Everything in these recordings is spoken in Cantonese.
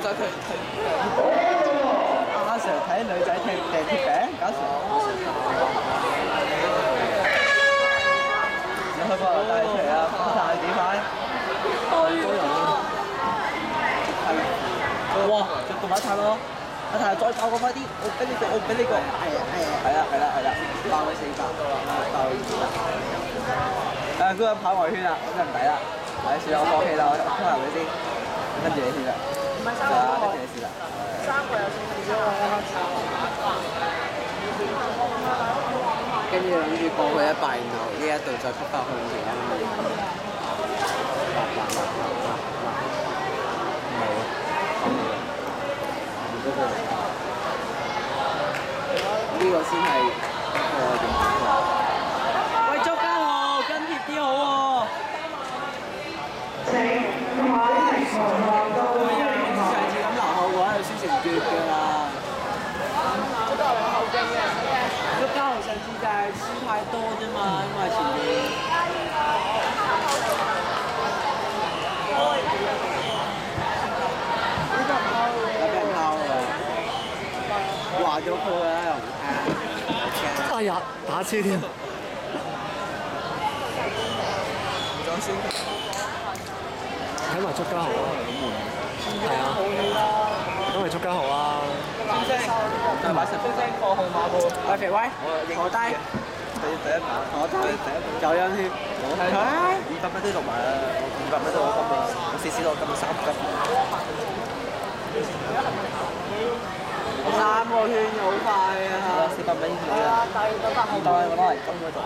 仔踢阿 Sir 睇女仔踢鐵餅，搞成。你去過帶出嚟啊？睇下幾快？多人喎。哇！就動一下咯。阿泰再爆個快啲，我俾你個，我俾你個。係啦，爆佢400，爆佢200。嗰個跑外圈啦，咁就唔抵啦。算啦，我放棄啦，我衝入去先，跟住你先啦。唔係3個，跟住你先啦。3個有4分鐘啊！跟住諗住過去100，然後呢一度再出發去其他。呢個先係點講？喂，周家豪跟貼啲好喎。請唔可以停紅黃燈。上次咁留後嘅話，就輸成決㗎啦。周家豪有後勁嘅。周家豪上次就係輸太多啫嘛，因為前面。話咗佢啦，又唔聽。哎呀，打車添！睇埋足家豪啊！係啊，因為足家豪啊。再買10分鐘個號碼喎。喂，肥威，坐低。第一把，坐低。有音添。200蚊都落埋啦，200蚊都攞金啦，我試攞金3金。3個圈好快啊！400蚊圈啊！當我攞嚟金嗰度，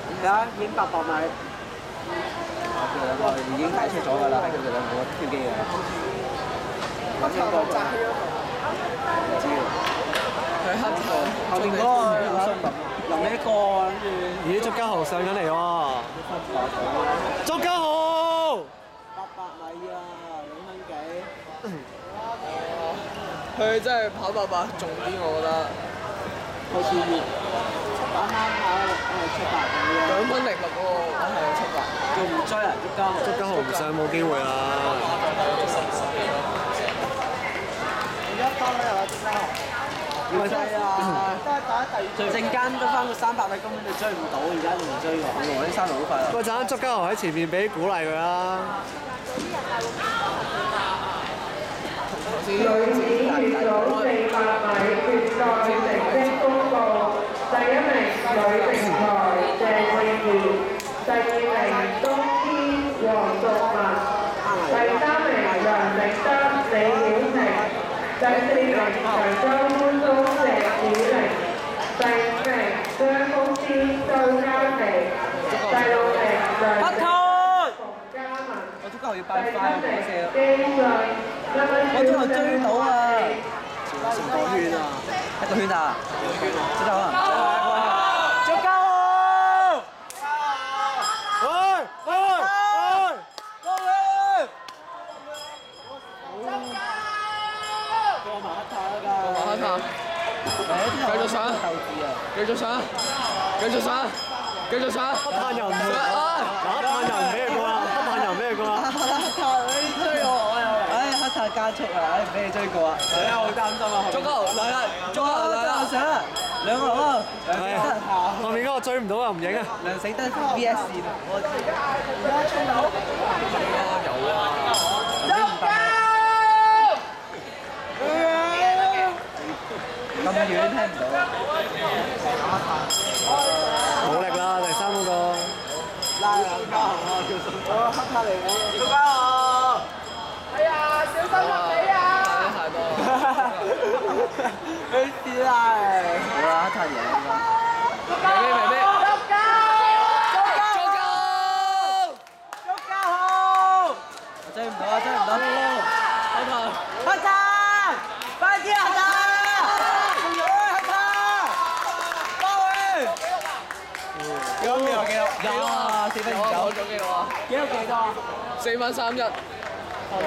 而家已經800米。佢哋兩個已經解出咗㗎啦，係佢哋兩個挑機㗎啦。咁應該就唔知喎。佢黑頭後面嗰個臨尾一個跟住。咦，足家豪上緊嚟喎！足家豪800米啊，2分幾。佢真係跑800重啲，我覺得。好似啱跑700咁樣。2分06喎，我係700。仲唔追啊？足家豪唔上冇機會啦！而家翻咗又有足家豪。要追啊！陣間得翻個300米，根本就追唔到，而家仲唔追喎？我啲3路好快啦。喂，陣間足家豪喺前面俾鼓勵佢啦！女子決賽400米決賽成績公佈，第1名呂定才鄭詠儀，第2名鍾天黃淑文，第3名梁永德李曉婷，第4名長洲觀東石子玲，第5名張豐詩周嘉琪，第6名梁永馮嘉文，我足家豪要8快啊！第7名幾基信。我足球追到啊！成個圈啊！一個圈啊！足球啊！足球！喂！過埋黑塔啦㗎！過埋黑塔。繼續上！繼續上！繼續上！繼續上！黑炭又唔會，黑炭又唔俾佢過啦！黑炭又唔俾佢過啦！黑塔你追我又嚟！唉，黑塔加速啊！唉，俾你追過啊！我好擔心啊！足球嚟啦！足球嚟啦！上兩個喎，係啊，後面嗰個追唔到啊，唔影啊！梁醒德 VS 我有啊！咁遠聽唔到。冇力啦，第3嗰個。拉兩家啊！叫做黑塔嚟嘅。足家豪。哎呀，小心落地啊！太多啦！佢跌啦！好啦，黑塔贏啦。明咩？足家豪！我追唔到啊！追唔到！黑塔！快啲啊！黑塔！幾多秒啊？幾多？4分29。我做幾多啊？幾多啊？4分31。破到！